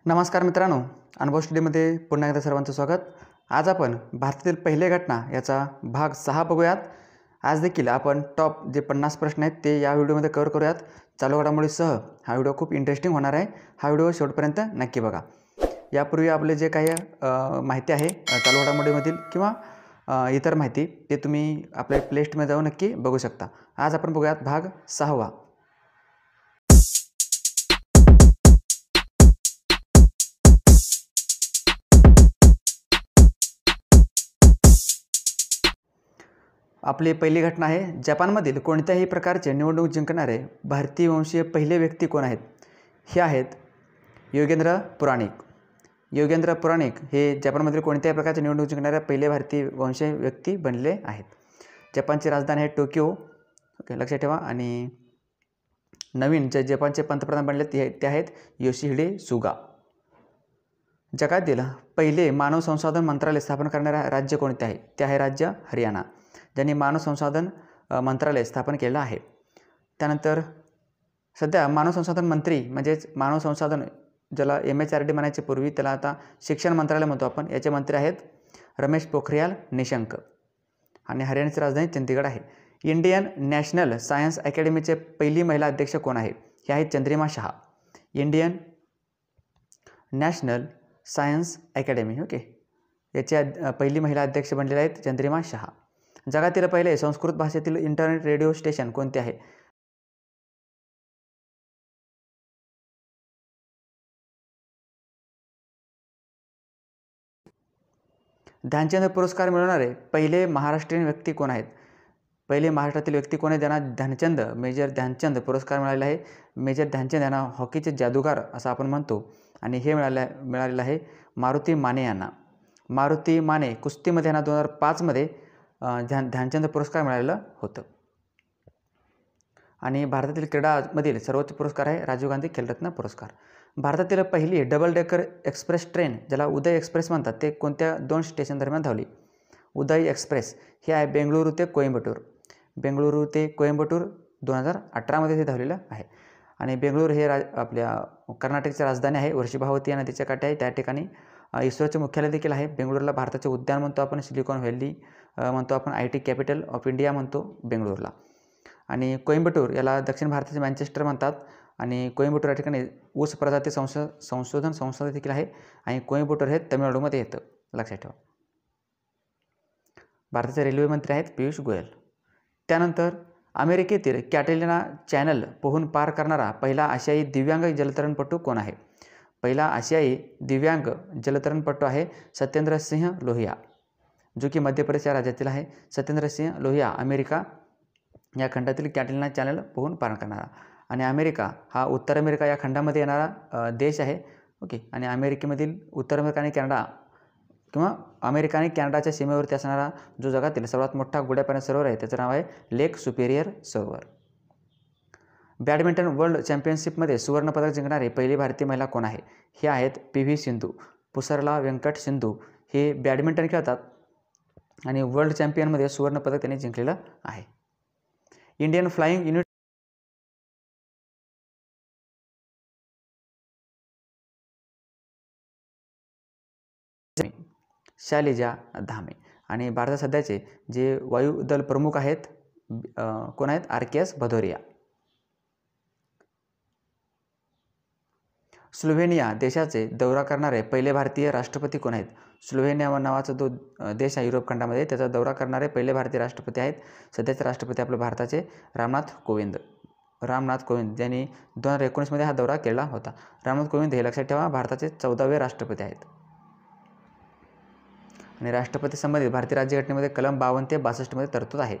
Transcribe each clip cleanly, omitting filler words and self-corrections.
नमस्कार मित्रांनो, अनुभव स्टडीमध्ये पुन्हा एकदा सर्वांचं स्वागत. आज आपण भारतातील पहिल्या घटना याचा भाग 6 बघूयात. आज देखील आपण टॉप जे 50 प्रश्न आहेत ते या व्हिडिओमध्ये कव्हर करूयात. चालू घडामोडीसह हा व्हिडिओ खूप इंटरेस्टिंग होणार आहे. हा व्हिडिओ शेवटपर्यंत नक्की बघा. यापूर्वी आपले जे काही माहिती आहे चालू घडामोडीमधील किंवा इतर माहिती ते तुम्ही आपल्या प्लेलिस्टमध्ये जाऊन नक्की बघू शकता. आज आपण बघूयात भाग 6. आपली पहिली घटना आहे, जपानमधील कोणत्याही प्रकारचे निवडणूक जिंकणारे भारतीय वंशीय पहिले व्यक्ती कोण आहेत? हे आहेत योगेंद्र पुराणिक. योगेंद्र पुराणिक हे जपानमधील कोणत्याही प्रकारचे निवडणूक जिंकणाऱ्या पहिले भारतीय वंशीय व्यक्ती बनले आहेत. जपानची राजधानी आहे टोकियो. ओके, लक्षात ठेवा. आणि नवीन जे जपानचे पंतप्रधान बनले ते आहेत योशिहिडे सुगा. जगातील पहिले मानव संसाधन मंत्रालय स्थापन करणारे राज्य कोणते आहे? ते आहे राज्य हरियाणा, ज्यांनी मानव संसाधन मंत्रालय स्थापन केलं आहे. त्यानंतर सध्या मानव संसाधन मंत्री म्हणजेच मानव संसाधन ज्याला MHRD म्हणायचे पूर्वी त्याला आता शिक्षण मंत्रालय म्हणतो आपण, याचे मंत्री आहेत रमेश पोखरियाल निशंक. आणि हरियाणाची राजधानी चंदीगड आहे. इंडियन नॅशनल सायन्स अकॅडमीचे पहिली महिला अध्यक्ष कोण आहे? हे आहेत Chandrima Shah. Indian national science academy, okay, याच्या पहिली महिला अध्यक्ष बनलेल्या आहेत चंद्रिमा शहा. जगातील पहिले संस्कृत भाषेतील इंटरनेट रेडिओ स्टेशन कोणते आहे? ध्यानचंद पुरस्कार मिळवणारे पहिले महाराष्ट्रीयन व्यक्ती कोण आहेत? पहिले महाराष्ट्रातील व्यक्ती कोण आहे ज्यांना ध्यानचंद, मेजर ध्यानचंद पुरस्कार मिळालेला आहे? मेजर ध्यानचंद यांना हॉकीचे जादूगार असं आपण म्हणतो. आणि हे मिळालेलं आहे मारुती माने यांना. मारुती माने कुस्तीमध्ये यांना 2005मध्ये ध्यानचंद पुरस्कार मिळालेलं होतं. आणि भारतातील क्रीडामधील सर्वोच्च पुरस्कार आहे राजीव गांधी खेलरत्न पुरस्कार. भारतातील पहिली डबल डेकर एक्सप्रेस ट्रेन ज्याला उदय एक्सप्रेस म्हणतात ते कोणत्या 2 स्टेशन दरम्यान धावली? उदय एक्सप्रेस हे आहे बेंगळुरू ते कोइंबतूर. बेंगळुरू ते कोइंबतूर 2018मध्ये ते धावलेलं आहे. आणि बेंगळुरू हे आपल्या कर्नाटकची राजधानी आहे. वर्षभावती या नदीच्या काठी आहे. त्या ठिकाणी इस्रोचे मुख्यालय देखील आहे. बेंगळुरूला भारताचे उद्यान म्हणतो आपण, सिलिकॉन व्हॅली म्हणतो आपण, IT कॅपिटल ऑफ इंडिया म्हणतो बेंगळुरूला. आणि कोइंबतूर याला दक्षिण भारताचे मँचेस्टर म्हणतात. आणि कोइंबतूर या ठिकाणी ऊस प्रजाती संशोधन संस्था देखील आहे. आणि कोइंबतूर हे तमिळनाडूमध्ये येतं, लक्षात ठेवा. भारताचे रेल्वे मंत्री आहेत पियुष गोयल. त्यानंतर अमेरिकेतील कॅटेलिना चॅनल पोहून पार करणारा पहिला आशियाई दिव्यांग जलतरणपटू कोण आहे? पहिला आशियाई दिव्यांग जलतरणपटू आहे सत्येंद्र सिंह लोहिया, जो की मध्य प्रदेश या राज्यातील आहे. सत्येंद्र सिंह लोहिया अमेरिका या खंडातील कॅटेलिना चॅनल पोहून पार करणारा. आणि अमेरिका हा उत्तर अमेरिका या खंडामध्ये येणारा देश आहे. ओके. आणि अमेरिकेमधील उत्तर अमेरिका आणि कॅनडा किंवा अमेरिका आणि कॅनडाच्या सीमेवरती असणारा जो जगातील सर्वात मोठा गोड्या पाण्याचा सरोवर आहे त्याचं नाव आहे लेक सुपेरियर सरोवर. बॅडमिंटन वर्ल्ड चॅम्पियनशिपमध्ये सुवर्णपदक जिंकणारी पहिली भारतीय महिला कोण आहे? हे आहेत PV सिंधू. पुसरला वेंकट सिंधू हे बॅडमिंटन खेळतात आणि वर्ल्ड चॅम्पियनमध्ये सुवर्णपदक त्यांनी जिंकलेलं आहे. Indian flying unit Shalija Dhame. आणि भारतात सध्याचे जे वायुदल प्रमुख आहेत कोण आहेत? RKS भदौरिया. स्लोव्हेनिया देशाचे दौरा करणारे पहिले भारतीय राष्ट्रपती कोण आहेत? स्लोव्हेनिया नावाचा जो देश आहे युरोप खंडामध्ये त्याचा दौरा करणारे पहिले भारतीय राष्ट्रपती आहेत सध्याचे राष्ट्रपती आपले भारताचे रामनाथ कोविंद. रामनाथ कोविंद ज्यांनी 2019मध्ये हा दौरा केला होता. रामनाथ कोविंद हे लक्षात ठेवा भारताचे 14वे राष्ट्रपती आहेत. आणि राष्ट्रपती संबंधित भारतीय राज्यघटनेमध्ये कलम 52 ते 62मध्ये तरतूद आहे.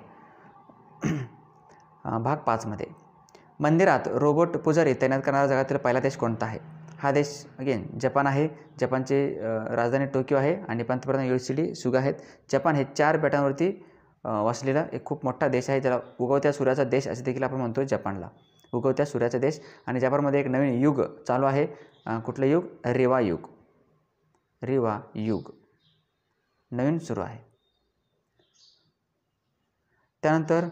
भाग 5मध्ये मंदिरात रोबोट पुजारी तैनात करणारा जगातील पहिला देश कोणता आहे? हा देश अगेन जपान आहे. जपानची राजधानी टोकियो आहे आणि पंतप्रधान योशिहिडे सुगा आहेत. जपान हे 4 बेटांवरती वसलेला एक खूप मोठा देश आहे, ज्याला उगवत्या सूर्याचा देश असे देखील आपण म्हणतो जपानला, उगवत्या सूर्याचा देश. आणि जपानमध्ये एक नवीन युग चालू आहे. कुठलं युग? रिवा युग. रिवा युग नवीन सुरू आहे. त्यानंतर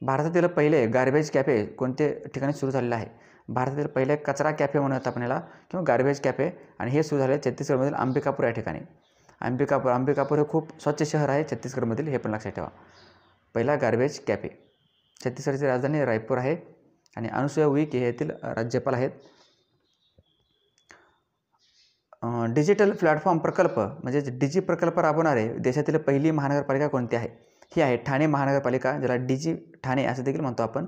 भारतातील पहिले गार्बेज कॅफे कोणत्या ठिकाणी सुरू झालेलं आहे? भारतातील पहिले कचरा कॅफे म्हणूयात आपण याला, किंवा गार्बेज कॅफे, आणि हे सुरू झाले छत्तीसगडमधील अंबिकापूर या ठिकाणी. अंबिकापूर हे खूप स्वच्छ शहर आहे छत्तीसगडमधील, हे पण लक्षात ठेवा. पहिला गार्बेज कॅफे. छत्तीसगडची राजधानी रायपूर आहे आणि अनुसुया उईके येथील राज्यपाल आहेत. डिजिटल प्लॅटफॉर्म प्रकल्प म्हणजे डिजी प्रकल्प राबवणारे देशातील पहिली महानगरपालिका कोणती आहे? ही आहे ठाणे महानगरपालिका, ज्याला डिजी ठाणे असं देखील म्हणतो आपण.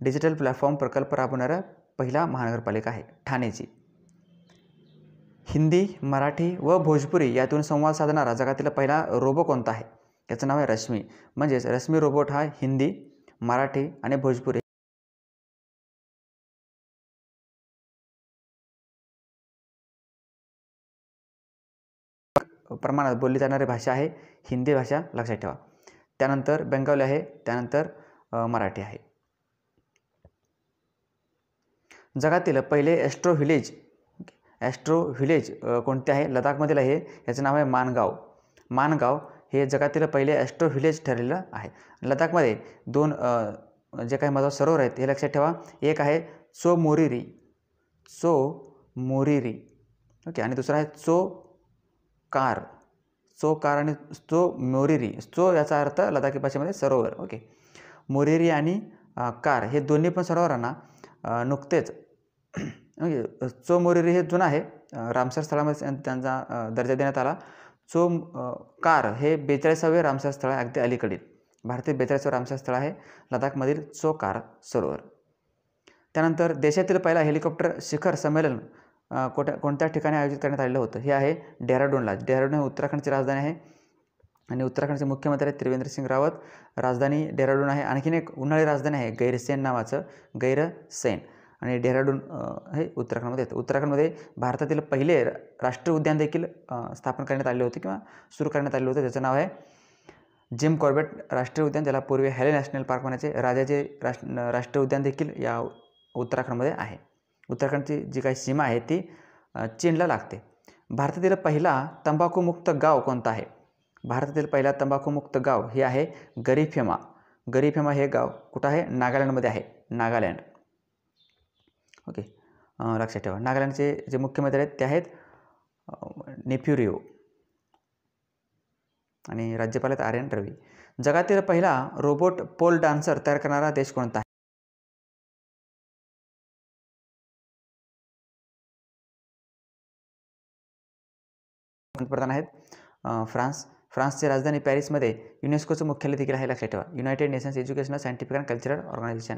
डिजिटल प्लॅटफॉर्म प्रकल्प राबवणारा पहिला महानगरपालिका आहे ठाणेची. हिंदी, मराठी व भोजपुरी यातून संवाद साधणारा जगातील पहिला रोबो कोणता आहे? याचं नाव आहे रश्मी. म्हणजेच रश्मी रोबोट हा हिंदी, मराठी आणि भोजपुरी प्रमाणात बोलली जाणारी भाषा आहे हिंदी भाषा, लक्षात ठेवा. त्यानंतर बेंगॉली आहे, त्यानंतर मराठी आहे. जगातील पहिले ॲस्ट्रो व्हिलेज कोणते आहे? लडाखमधील आहे. याचं नाव आहे मानगाव हे जगातील पहिले ॲस्ट्रो व्हिलेज ठरलेलं आहे. लडाखमध्ये 2 जे काही महत्त्वाचे सरोवर आहेत हे लक्षात ठेवा. एक आहे चो मोरिरी, ओके, आणि दुसरा आहे चो कार आणि चो मोरिरी. चो याचा अर्थ लडाखी भाषेमध्ये सरोवर, ओके. मोरिरी आणि कार हे दोन्ही पण सरोवरांना नुकतेच ओके. चो मोरिरी हे जुनं आहे, रामसर स्थळामध्ये त्यांचा दर्जा देण्यात आला. कार हे 42वे रामसर स्थळ आहे, अगदी अलीकडील. भारतीय 42वे रामसर स्थळ आहे लडाखमधील चो कार सरोवर. त्यानंतर देशातील पहिला हेलिकॉप्टर शिखर संमेलन कोणत्या ठिकाणी आयोजित करण्यात आलेलं होतं? हे आहे डेहराडूनला. डेहराडून हे उत्तराखंडची राजधानी आहे आणि उत्तराखंडचे मुख्यमंत्री आहेत त्रिवेंद्र सिंग रावत. राजधानी डेहराडून आहे. आणखीन एक उन्हाळी राजधानी आहे गैरसेन नावाचं, गैरसेन, आणि डेहराडून हे उत्तराखंडमध्ये येतं. उत्तराखंडमध्ये भारतातील पहिले राष्ट्रीय उद्यान देखील स्थापन करण्यात आले होते किंवा सुरू करण्यात आले होते. त्याचं नाव आहे जिम कॉर्बेट राष्ट्रीय उद्यान, ज्याला पूर्वी हॅले नॅशनल पार्क म्हणायचे. राजाचे राष्ट्रीय उद्यान देखील या उत्तराखंडमध्ये आहे. उत्तराखंडची जी काही सीमा आहे ती चीनला लागते. भारतातील पहिला तंबाखूमुक्त गाव कोणतं आहे? भारतातील पहिला तंबाखूमुक्त गाव हे आहे गरीफेमा हे गाव कुठं आहे? नागालँडमध्ये आहे. नागालँड, ओके, लक्षात ठेवा. नागालँडचे जे मुख्यमंत्री आहेत ते आहेत नेफ्युरियो आणि राज्यपाल आहेत आर्यन रवी. जगातील पहिला रोबोट पोल डान्सर तयार करणारा देश कोणता आहे? पंतप्रधान आहेत फ्रान्सची राजधानी पॅरिसमध्ये युनेस्कोचं मुख्यालय देखील आहे, लक्षात ठेवा. United Nations Educational, Scientific and Cultural Organization.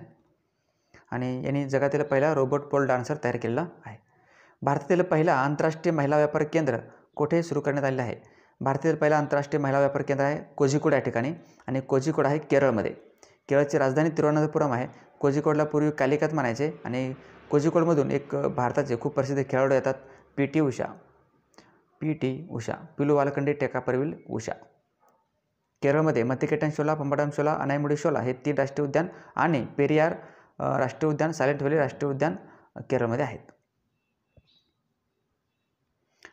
आणि यांनी जगातील पहिला रोबोट पोल डान्सर तयार केलेला आहे. भारतातील पहिला आंतरराष्ट्रीय महिला व्यापार केंद्र कोठे सुरू करण्यात आलेलं आहे? भारतातील पहिला आंतरराष्ट्रीय महिला व्यापार केंद्र आहे कोझिकोड या ठिकाणी, आणि कोझिकोड आहे केरळमध्ये. केरळची राजधानी तिरुवनंतपुरम आहे. कोझिकोडला पूर्वी कालिकत म्हणायचे आणि कोझिकोडमधून एक भारताचे खूप प्रसिद्ध खेळाडू येतात, पी.टी. उषा, पिलुवालकंडी टेकापर्विल उषा. केरळमध्ये मतिकेटन शोला, पंबडम शोला, अनायमुडी शोला हे 3 राष्ट्रीय उद्यान आणि पेरियार राष्ट्रीय उद्यान, सायलेंट व्हॅली राष्ट्रीय उद्यान केरळमध्ये आहेत.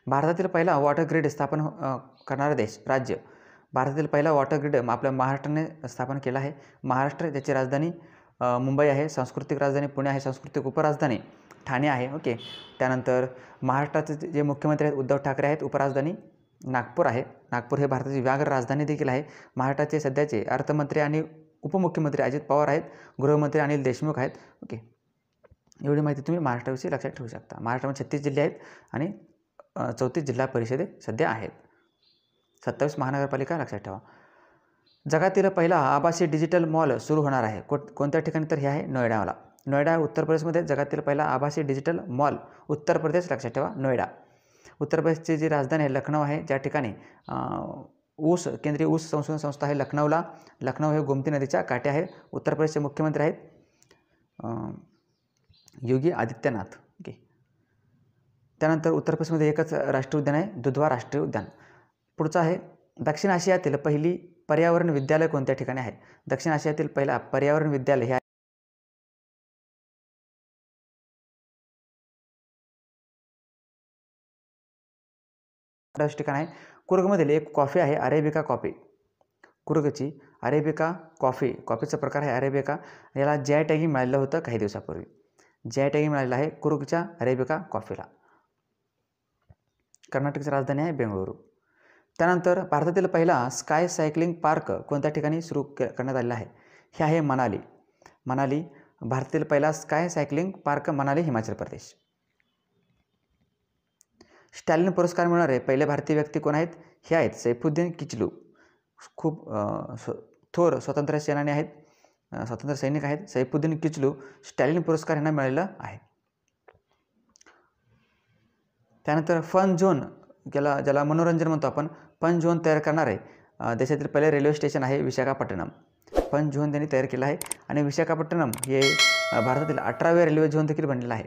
भारतातील पहिला वॉटर ग्रिड स्थापन करणारा राज्य. भारतातील पहिला वॉटर ग्रिड आपल्या महाराष्ट्राने स्थापन केला आहे. महाराष्ट्र, त्याची राजधानी मुंबई आहे, सांस्कृतिक राजधानी पुणे आहे, सांस्कृतिक उपराजधानी ठाणे आहे, ओके. त्यानंतर महाराष्ट्राचे जे मुख्यमंत्री आहेत उद्धव ठाकरे आहेत, उपराजधानी नागपूर आहे. नागपूर हे भारताची व्याघ्र राजधानी देखील आहे. महाराष्ट्राचे सध्याचे अर्थमंत्री आणि उपमुख्यमंत्री अजित पवार आहेत, गृहमंत्री अनिल देशमुख आहेत, ओके. एवढी माहिती तुम्ही महाराष्ट्राविषयी लक्षात ठेवू शकता. महाराष्ट्रामध्ये 36 जिल्हे आहेत आणि 34 जिल्हा परिषदे सध्या आहेत. 27 महानगरपालिका, लक्षात ठेवा. जगातील पहिला आभासी डिजिटल मॉल सुरू होणार आहे कोणत्या ठिकाणी? तर हे आहे नोएडाला. नोएडा उत्तर प्रदेशमध्ये जगातील पहिला आभासी डिजिटल मॉल, उत्तर प्रदेश, लक्षात ठेवा. नोएडा. उत्तर प्रदेशची जी राजधानी आहे लखनौ आहे, ज्या ठिकाणी केंद्रीय ऊस संशोधन संस्था आहे लखनौ हे गोमती नदीच्या काठी आहे. उत्तर प्रदेशचे मुख्यमंत्री आहेत योगी आदित्यनाथ, ओके. त्यानंतर उत्तर प्रदेशमध्ये एकच राष्ट्रीय उद्यान आहे, दुधवा राष्ट्रीय उद्यान. पुढचं आहे दक्षिण आशियातील पहिली पर्यावरण विद्यालय कोणत्या ठिकाणी आहे? दक्षिण आशियातील पहिला पर्यावरण विद्यालय हे ठिकाण आहे कुर्गमधील एक कॉफी आहे अरेबिका कॉफी. कुर्गची अरेबिका कॉफीचा प्रकार आहे अरेबिका. याला GI टॅगिंग मिळालं होतं काही दिवसापूर्वी. GI टॅगिंग मिळालेलं आहे कुरुगच्या अरेबिका कॉफीला. कर्नाटकची राजधानी आहे बेंगळुरू. त्यानंतर भारतातील पहिला स्काय सायकलिंग पार्क कोणत्या ठिकाणी सुरू करण्यात आलेला आहे? हे आहे मनाली. मनाली भारतातील पहिला sky cycling park Manali, Himachal Pradesh. Stalin पुरस्कार मिळणारे पहिले भारतीय व्यक्ती कोण आहेत? हे आहेत सैफुद्दीन किचलू. खूप थोर स्वातंत्र्य सेनानी आहेत, स्वातंत्र्य सैनिक आहेत. सैफुद्दीन किचलू स्टॅलिन पुरस्कार यांना मिळालेला आहे. त्यानंतर फन झोन, ज्याला मनोरंजन म्हणतो आपण, फन झोन तयार करणारे देशातील पहिले रेल्वे स्टेशन आहे विशाखापट्टणम. फन झोन त्यांनी तयार केला आहे आणि विशाखापट्टणम हे भारतातील 18वे रेल्वे झोन देखील बनलेला आहे.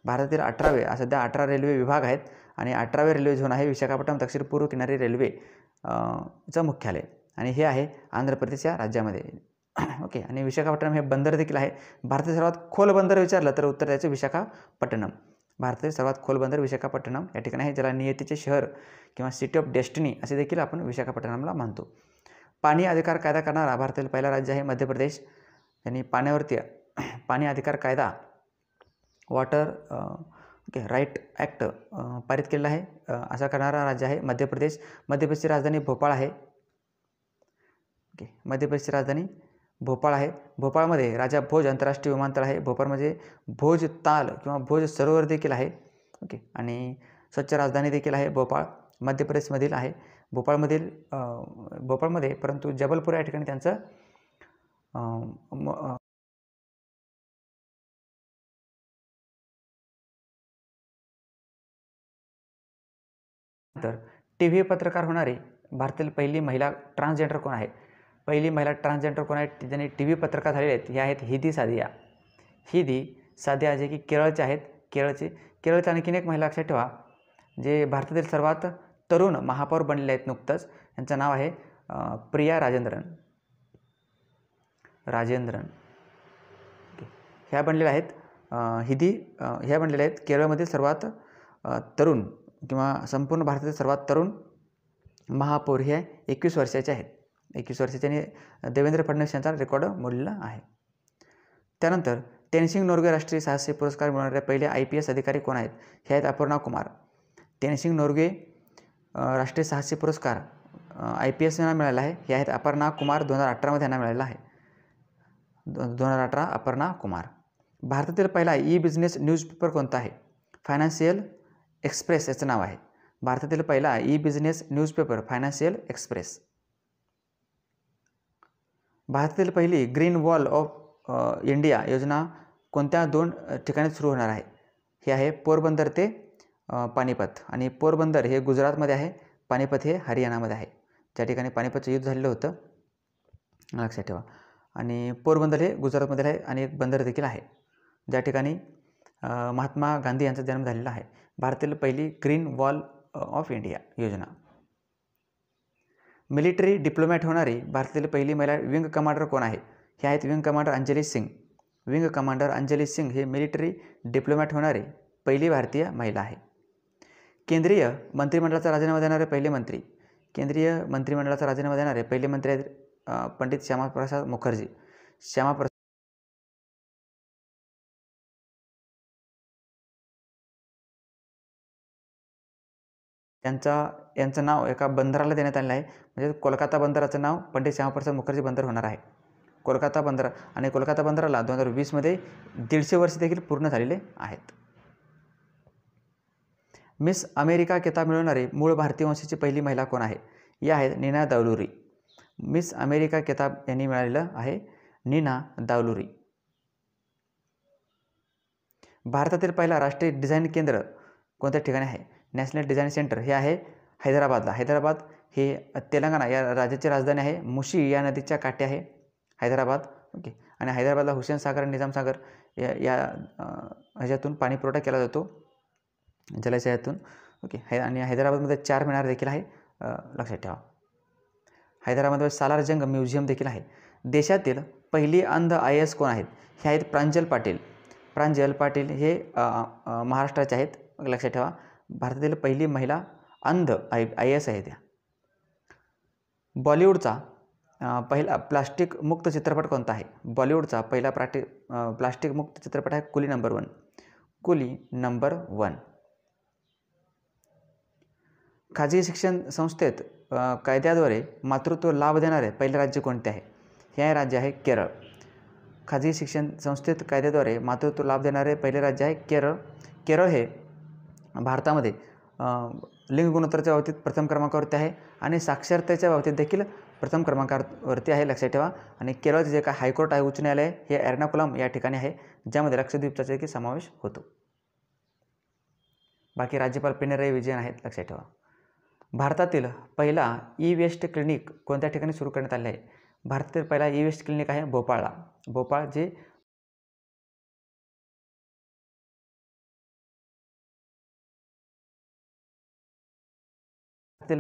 भारतातील 18वे, सध्या 18 रेल्वे विभाग आहेत आणि 18वे रेल्वे झोन आहे विशाखापट्टणम दक्षिण पूर्व किनारी रेल्वे चं मुख्यालय आणि हे आहे आंध्र प्रदेश या राज्यामध्ये. ओके. आणि विशाखापट्टणम हे बंदर देखील आहे. भारतातील सर्वात खोल बंदर विचारलं तर उत्तर द्यायचं विशाखापट्टणम. भारतातील सर्वात खोल बंदर विशाखापट्टणम या ठिकाणी आहे, ज्याला नियतीचे शहर किंवा सिटी ऑफ डेस्टिनी असे देखील आपण विशाखापट्टणमला मानतो. पाणी अधिकार कायदा करणारा भारतातील पहिला राज्य आहे मध्य प्रदेश. त्यांनी पाण्यावरती पाणी अधिकार कायदा, वॉटर राईट ॲक्ट पारित केलेला आहे. असा करणारा राज्य आहे मध्य प्रदेश. मध्य प्रदेशची राजधानी भोपाळ आहे. ओके. मध्य प्रदेशची राजधानी भोपाळ आहे. भोपाळमध्ये राजा भोज आंतरराष्ट्रीय विमानतळ आहे. भोपाळमध्ये भोज ताल किंवा भोज सरोवर देखील आहे. ओके. आणि स्वच्छ राजधानी देखील आहे भोपाळ, मध्य प्रदेशमधील आहे. भोपाळमध्ये परंतु जबलपूर या ठिकाणी त्यांचं तर TV पत्रकार होणारी भारतातील पहिली महिला ट्रान्सजेंडर कोण आहे? पहिली महिला ट्रान्सजेंडर कोण आहेत ज्यांनी TV पत्रकार झालेले आहेत? हे आहेत हिदी सादिया. हिदी सादिया जे की केरळचे आहेत. केरळच्या आणखीन एक महिला लक्षात ठेवा, जे भारतातील सर्वात तरुण महापौर बनलेले आहेत नुकतंच. यांचं नाव आहे प्रिया राजेंद्रन. ह्या बनलेल्या आहेत ह्या बनलेल्या आहेत केरळमधील सर्वात तरुण किंवा संपूर्ण भारतातील सर्वात तरुण महापौर हे 21 वर्षाचे आहेत. 21 वर्षाचे देवेंद्र फडणवीस यांचा रेकॉर्ड मोडलेला आहे. त्यानंतर तेनसिंग नोर्गे राष्ट्रीय साहसी पुरस्कार मिळवणारे पहिले IPS अधिकारी कोण आहेत? हे आहेत अपर्णा कुमार. तेनसिंग नोर्गे राष्ट्रीय साहसी पुरस्कार IPS यांना मिळाला आहे. हे आहेत अपर्णा कुमार. 2018 यांना मिळालेला आहे. 2018 अपर्णा कुमार. भारतातील पहिला ई-बिझनेस न्यूजपेपर कोणता आहे? फायनान्शियल एक्सप्रेस याचं नाव आहे. भारतातील पहिला ई-बिझनेस न्यूजपेपर फायनान्शियल एक्सप्रेस. भारतातील पहिली ग्रीन वॉल ऑफ इंडिया योजना कोणत्या 2 ठिकाणी सुरू होणार आहे? हे आहे पोरबंदर ते पानिपत. आणि पोरबंदर हे गुजरातमध्ये आहे, पानिपत हे हरियाणामध्ये आहे. ज्या ठिकाणी पानिपतचं युद्ध झालेलं होतं लक्षात ठेवा. आणि पोरबंदर हे गुजरातमध्ये आहे आणि एक बंदर देखील आहे ज्या ठिकाणी महात्मा गांधी यांचा जन्म झालेला आहे. भारतातील पहिली ग्रीन वॉल ऑफ इंडिया योजना. मिलिटरी डिप्लोमॅट होणारी भारतातील पहिली महिला विंग कमांडर कोण आहे? हे आहेत wing commander Anjali Singh. Wing commander Anjali Singh हे मिलिटरी डिप्लोमॅट होणारी पहिली भारतीय महिला आहे. केंद्रीय मंत्रिमंडळाचा राजीनामा देणारे पहिले मंत्री. केंद्रीय मंत्रिमंडळाचा राजीनामा देणारे पहिले मंत्री आहेत पंडित श्यामाप्रसाद मुखर्जी. यांचं नाव एका बंदराला देण्यात आलेलं आहे. म्हणजे कोलकाता बंदराचं नाव पंडित श्यामाप्रसाद मुखर्जी बंदर होणार आहे. कोलकाता बंदर आणि कोलकाता बंदराला 2020मध्ये 150 वर्ष देखील पूर्ण झालेले आहेत. मिस अमेरिका किताब मिळवणारी मूळ भारतीय वंशाची पहिली महिला कोण आहे? या आहेत नीना दावलुरी. मिस अमेरिका किताब यांनी मिळालेलं आहे नीना दावलुरी. भारतातील पहिला राष्ट्रीय डिझाईन केंद्र कोणत्या ठिकाणी आहे? नॅशनल डिझाईन सेंटर हे आहे हैदराबादला. हैदराबाद हे तेलंगणा या राज्याची राजधानी आहे. मुशी या नदीच्या काठी आहे हैदराबाद. ओके. आणि हैदराबादला हुसेन सागर आणि निजाम सागर या ह्याच्यातून पाणी पुरवठा केला जातो जलाशयातून. ओके. आणि हैदराबादमध्ये 4 मिनार देखील आहे लक्षात ठेवा. हैदराबादमध्ये सालार जंग म्युझियम देखील आहे. देशातील पहिली अंध IAS कोण आहेत? हे आहेत प्रांजल पाटील. प्रांजल पाटील हे महाराष्ट्राचे आहेत लक्षात ठेवा. भारतातील पहिली महिला अंध IAS आहे त्या. बॉलिवूडचा पहिला प्लास्टिक मुक्त चित्रपट कोणता आहे? बॉलिवूडचा पहिला प्लास्टिक मुक्त चित्रपट आहे कुली नंबर 1. कुली नंबर 1. खाजगी शिक्षण संस्थेत कायद्याद्वारे मातृत्व लाभ देणारे पहिले राज्य कोणते आहे? हे राज्य आहे केरळ. खाजगी शिक्षण संस्थेत कायद्याद्वारे मातृत्व लाभ देणारे पहिले राज्य आहे केरळ. केरळ हे भारतामध्ये लिंग गुणोत्तराच्या बाबतीत प्रथम क्रमांकावरती आहे आणि साक्षरतेच्या बाबतीत देखील प्रथम क्रमांकावरती आहे, लक्षात ठेवा. आणि केरळचे जे काय हायकोर्ट आहे, उच्च न्यायालय, हे एर्नाकुलम या ठिकाणी आहे, ज्यामध्ये लक्षद्वीपचा देखील समावेश होतो. बाकी राज्यपाल पिनराई विजयन आहेत, लक्षात ठेवा. भारतातील पहिला ई-वेस्ट क्लिनिक कोणत्या ठिकाणी सुरू करण्यात आले आहे? भारतातील पहिला ई-वेस्ट क्लिनिक आहे भोपाळला. भोपाळ जे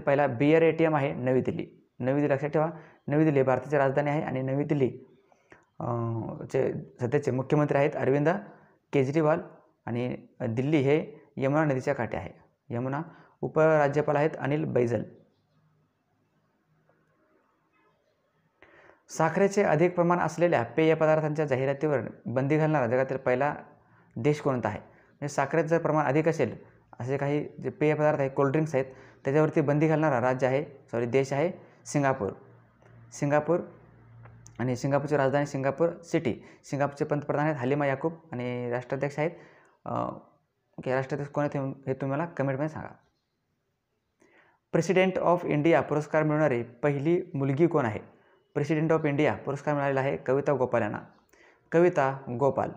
पहिला बियर ATM आहे नवी दिल्ली. नवी दिल्ली लक्षात ठेवा. नवी दिल्ली भारताची राजधानी आहे आणि नवी दिल्ली चे सध्याचे मुख्यमंत्री आहेत अरविंद केजरीवाल आणि दिल्ली हे यमुना नदीच्या काठी आहे. यमुना. उपराज्यपाल आहेत अनिल बैजल. साखरेचे अधिक प्रमाण असलेल्या पेय पदार्थांच्या जाहिरातीवर बंदी घालणारा जगातील पहिला देश कोणता आहे? म्हणजे साखरेचं जर प्रमाण अधिक असेल असे काही जे पेय पदार्थ आहेत, कोल्ड्रिंक्स आहेत, त्याच्यावरती बंदी घालणारा देश आहे सिंगापूर. सिंगापूर आणि सिंगापूरची राजधानी सिंगापूर सिटी. सिंगापूरचे पंतप्रधान आहेत हलीमा याकूब आणि राष्ट्राध्यक्ष आहेत राष्ट्राध्यक्ष कोण आहेत हे तुम्ही मला कमेंटमध्ये सांगा. प्रेसिडेंट ऑफ इंडिया पुरस्कार मिळणारी पहिली मुलगी कोण आहे? प्रेसिडेंट ऑफ इंडिया पुरस्कार मिळालेला आहे कविता गोपाल यांना. कविता गोपाल.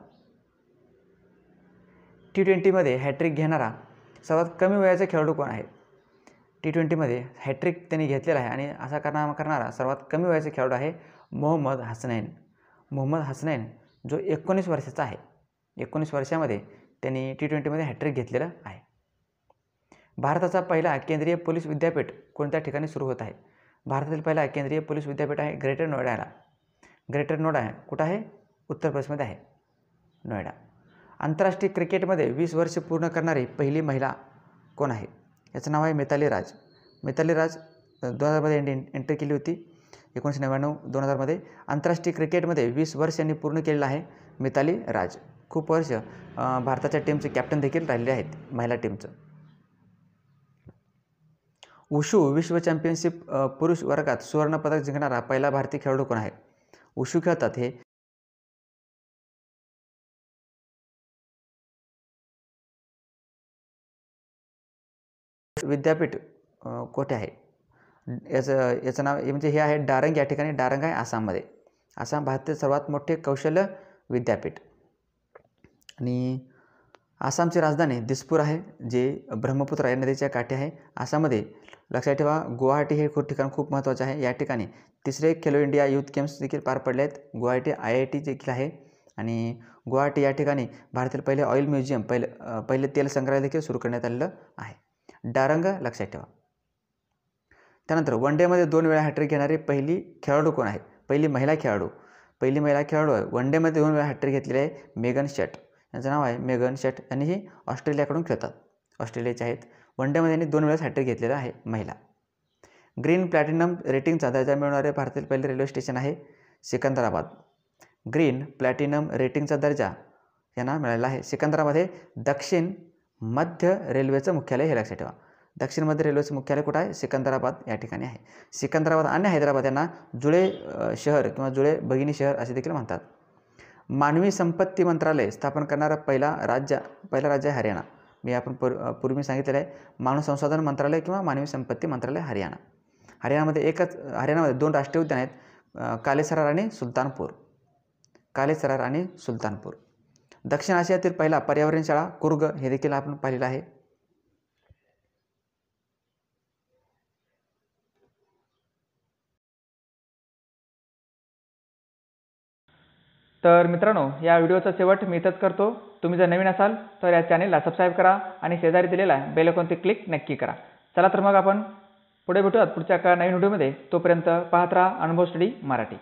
T20मध्ये हॅट्रिक घेणारा सर्वात कमी वयाचा खेळाडू कोण आहे? T20मध्ये हॅट्रिक त्यांनी घेतलेला आहे आणि असा करणारा सर्वात कमी वयाचा खेळाडू आहे मोहम्मद हसनैन. मोहम्मद हसनैन जो 19 वर्षाचा आहे. 19 वर्षामध्ये त्यांनी T20मध्ये हॅट्रिक घेतलेलं आहे. भारताचा पहिला केंद्रीय पोलीस विद्यापीठ कोणत्या ठिकाणी सुरू होत आहे? भारतातील पहिला केंद्रीय पोलीस विद्यापीठ आहे ग्रेटर नोएडाला. ग्रेटर नोएडा कुठं आहे? उत्तर प्रदेशमध्ये आहे, नोएडा. आंतरराष्ट्रीय क्रिकेटमध्ये 20 वर्ष पूर्ण करणारी पहिली महिला कोण आहे? याचं नाव आहे मिताली राज. मिताली राज 2000मध्ये एंट्री केली होती. 1999-2000मध्ये आंतरराष्ट्रीय क्रिकेटमध्ये 20 वर्ष यांनी पूर्ण केलेलं आहे मिताली राज. खूप वर्ष भारताच्या टीमचे कॅप्टन देखील राहिले आहेत महिला टीमचं. वुशू विश्व चॅम्पियनशिप पुरुष वर्गात सुवर्णपदक जिंकणारा पहिला भारतीय खेळाडू कोण आहे? वुशू खेळतात हे विद्यापीठ कोठे आहे? याचं नाव म्हणजे हे आहे डारंग. या ठिकाणी डारंग आहे आसाममध्ये. आसाम भारतातील सर्वात मोठे कौशल्य विद्यापीठ. आणि आसामची राजधानी दिसपूर आहे जे ब्रह्मपुत्रा या नदीच्या काठी आहे. आसाममध्ये लक्षात ठेवा गुवाहाटी हे ठिकाण खूप महत्त्वाचे आहे. या ठिकाणी 3रे खेलो इंडिया यूथ गेम्स देखील पार पडले आहेत. गुवाहाटी IIT देखील आहे आणि गुवाहाटी या ठिकाणी भारतातील पहिले ऑइल म्युझियम पहिले तेल संग्रहालय देखील सुरू करण्यात आलेलं आहे. डारंग लक्षात ठेवा. त्यानंतर वन डेमध्ये 2 वेळा हॅट्रिक घेणारी पहिली खेळाडू कोण आहे? पहिली महिला खेळाडू आहे वन डेमध्ये 2 वेळा हॅट्रिक घेतलेली आहे मेगन शट. यांचं नाव आहे मेगन शट. आणि ही ऑस्ट्रेलियाकडून खेळतात, ऑस्ट्रेलियाचे आहेत. वन डेमध्ये यांनी 2 वेळा हॅट्रिक घेतलेला आहे महिला. ग्रीन प्लॅटिनम रेटिंगचा दर्जा मिळणारे भारतातील पहिले रेल्वे स्टेशन आहे सिकंदराबाद. ग्रीन प्लॅटिनम रेटिंगचा दर्जा यांना मिळालेला आहे सिकंदराबाद. हे दक्षिण मध्य रेल्वेचं मुख्यालय हे लक्षात ठेवा. दक्षिण मध्य रेल्वेचं मुख्यालय कुठं आहे? सिकंदराबाद या ठिकाणी आहे. सिकंदराबाद आणि हैदराबाद यांना जुळे शहर किंवा जुळे भगिनी शहर असे देखील म्हणतात. मानवी संपत्ती मंत्रालय स्थापन करणारा पहिला राज्य आहे हरियाणा. मी आपण पूर्वी सांगितलेलं आहे मानव संसाधन मंत्रालय किंवा मानवी संपत्ती मंत्रालय हरियाणा. हरियाणामध्ये 2 राष्ट्रीय उद्यान आहेत कालेसरार आणि सुलतानपूर. दक्षिण आशियातील पहिला पर्यावरण शाळा कुर्ग हे देखील आपण पाहिलेलं आहे. तर मित्रांनो या व्हिडिओचा शेवट मी इथंच करतो. तुम्ही जर नवीन असाल तर या चॅनेलला सबस्क्राईब करा आणि शेजारी दिलेला बेल आयकॉनवर क्लिक नक्की करा. चला तर मग आपण पुढे भेटूयात पुढच्या नवीन व्हिडिओमध्ये. तोपर्यंत पाहत राहा अनुभव स्टडी मराठी.